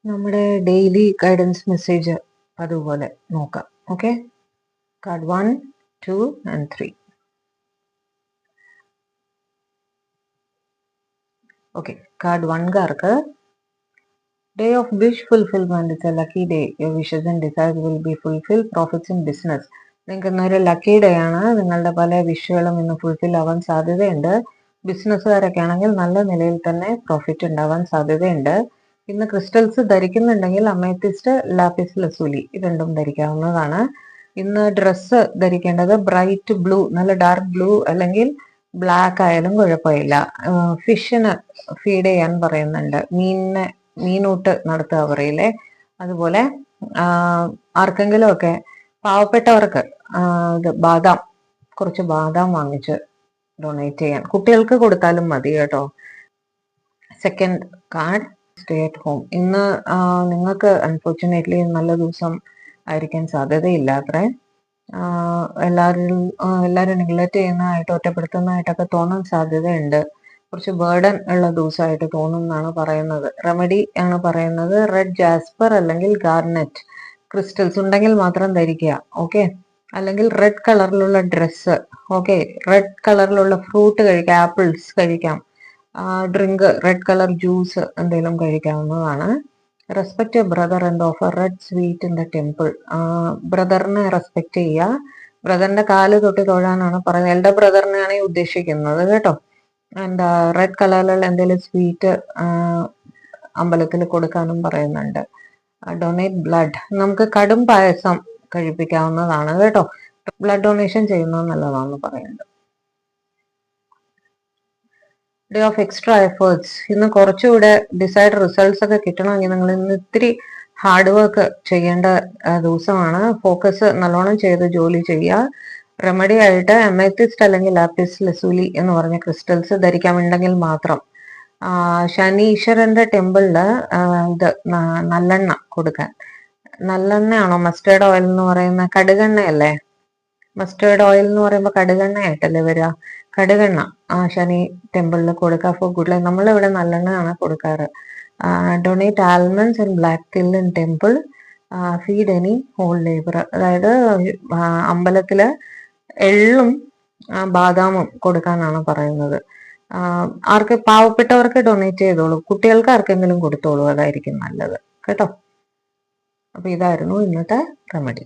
നമ്മുടെ daily guidance message അതുപോലെ നോക്കാം. Okay, card 1, 2 and 3. Okay, card 1കാർക്ക് day of wish fulfilment. It's a lucky day. Your wishes and desires will be fulfil. Profits in business. നിങ്ങൾക്ക് ഇന്നൊരു lucky day ആണ്. നിങ്ങളുടെ പല വിഷുകളും ഇന്ന് ഫുൾഫിൽ ആവാൻ സാധ്യതയുണ്ട്. ബിസിനസ്സുകാരൊക്കെ ആണെങ്കിൽ നല്ല നിലയിൽ തന്നെ പ്രോഫിറ്റ് ഉണ്ടാവാൻ സാധ്യതയുണ്ട്. ഇന്ന് ക്രിസ്റ്റൽസ് ധരിക്കുന്നുണ്ടെങ്കിൽ അമേത്തിസ്റ്റ്, ലാപ്പിസ് ലസൂലി രണ്ടും ധരിക്കാവുന്നതാണ്. ഇന്ന് ഡ്രസ്സ് ധരിക്കേണ്ടത് ബ്രൈറ്റ് ബ്ലൂ, നല്ല ഡാർക്ക് ബ്ലൂ അല്ലെങ്കിൽ ബ്ലാക്ക് ആയാലും കുഴപ്പമില്ല. ഫിഷിന് ഫീഡ് ചെയ്യാൻ പറയുന്നുണ്ട്. മീനൂട്ട് നടത്തുക പറയില്ലേ, അതുപോലെ ആർക്കെങ്കിലും ഒക്കെ പാവപ്പെട്ടവർക്ക് ബാദാം, കുറച്ച് ബാദാം വാങ്ങിച്ച് ഡൊണേറ്റ് ചെയ്യാൻ, കുട്ടികൾക്ക് കൊടുത്താലും മതി കേട്ടോ. Second card stay at home. ഇന്ന് നിങ്ങൾക്ക് അൺഫോർച്ചുനേറ്റ്ലി നല്ല ദിവസം ആയിരിക്കാൻ സാധ്യതയില്ല അത്രേ. എല്ലാവരും നെഗ്ലക്ട് ചെയ്യുന്നതായിട്ട്, ഒറ്റപ്പെടുത്തുന്നതായിട്ടൊക്കെ തോന്നാൻ സാധ്യതയുണ്ട്. കുറച്ച് ബേർഡൻ ഉള്ള ദിവസമായിട്ട് തോന്നും എന്നാണ് പറയുന്നത്. റെമഡി ആണ് പറയുന്നത് റെഡ് ജാസ്പർ അല്ലെങ്കിൽ ഗാർനെറ്റ് ക്രിസ്റ്റൽസ് ഉണ്ടെങ്കിൽ മാത്രം ധരിക്കുക. ഓക്കെ, അല്ലെങ്കിൽ റെഡ് കളറിലുള്ള ഡ്രസ്സ്. ഓക്കെ, റെഡ് കളറിലുള്ള ഫ്രൂട്ട് കഴിക്കാം, ആപ്പിൾസ് കഴിക്കാം. ഡ്രിങ്ക്, റെഡ് കളർ ജ്യൂസ് എന്തെങ്കിലും കഴിക്കാവുന്നതാണ്. Respect brother and offer red sweet in the temple. ബ്രദറിനെ റെസ്പെക്ട് ചെയ്യുക. ബ്രദറിന്റെ കാല് തൊട്ട് തൊഴാനാണ് പറയുന്നത്. എൽഡർ ബ്രദറിനെയാണ് ഈ ഉദ്ദേശിക്കുന്നത് കേട്ടോ. ആൻഡ് റെഡ് കളറിലുള്ള എന്തെങ്കിലും സ്വീറ്റ് അമ്പലത്തിൽ കൊടുക്കാനും പറയുന്നുണ്ട്. Donate blood. നമുക്ക് കടും പായസം കഴിപ്പിക്കാവുന്നതാണ് കേട്ടോ. ബ്ലഡ് ഡൊണേഷൻ ചെയ്യുന്നത് നല്ലതാണെന്ന് പറയുന്നുണ്ട്. Day of extra efforts. ഇന്ന് കുറച്ചുകൂടെ ഡിസൈഡ് റിസൾട്ട്സ് ഒക്കെ കിട്ടണമെങ്കിൽ നിങ്ങൾ ഇന്ന് ഇത്തിരി ഹാർഡ് വർക്ക് ചെയ്യേണ്ട ദിവസമാണ്. ഫോക്കസ് നല്ലോണം ചെയ്ത് ജോലി ചെയ്യുക. റെമഡി ആയിട്ട് അമേത്തിസ്റ്റ് അല്ലെങ്കിൽ ലാപ്പിസ് ലസൂലി എന്ന് പറഞ്ഞ ക്രിസ്റ്റൽസ് ധരിക്കാമുണ്ടെങ്കിൽ മാത്രം. ശനീശ്വരന്റെ ടെമ്പിളില് ഇത് നല്ലെണ്ണ കൊടുക്കാൻ. നല്ലെണ്ണയാണോ മസ്റ്റേർഡ് ഓയിൽ എന്ന് പറയുന്ന? കടുകെണ്ണയല്ലേ? മസ്റ്റേർഡ് ഓയിൽ എന്ന് പറയുമ്പോൾ കടുകെണ്ണയായിട്ടല്ലേ വരിക? കടുകെണ്ണ ശനി ടെമ്പിളിൽ കൊടുക്കുക ഫോർ ഗുഡ് ലൈഫ്. നമ്മളിവിടെ നല്ലെണ്ണയാണ് കൊടുക്കാറ്. Donate almonds and black til in temple. Feed any whole labour. അതായത് അമ്പലത്തില് എള്ളും ബാദാമും കൊടുക്കാനാണ് പറയുന്നത്. ആർക്ക്? പാവപ്പെട്ടവർക്ക് ഡൊണേറ്റ് ചെയ്തോളൂ, കുട്ടികൾക്ക് ആർക്കെങ്കിലും കൊടുത്തോളൂ, അതായിരിക്കും നല്ലത് കേട്ടോ. അപ്പൊ ഇതായിരുന്നു ഇന്നത്തെ റെമഡി.